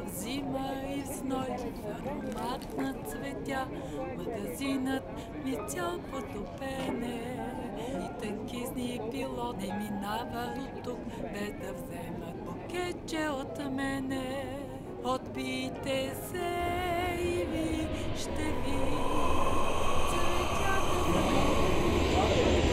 В зима и в зной, в аромат на цветя, магазинът ми цял потопене. Ни танкист, ни пилот не минава до тук, без да вземат букетче от мене. Отбийте се и вижте ви цветята за мен.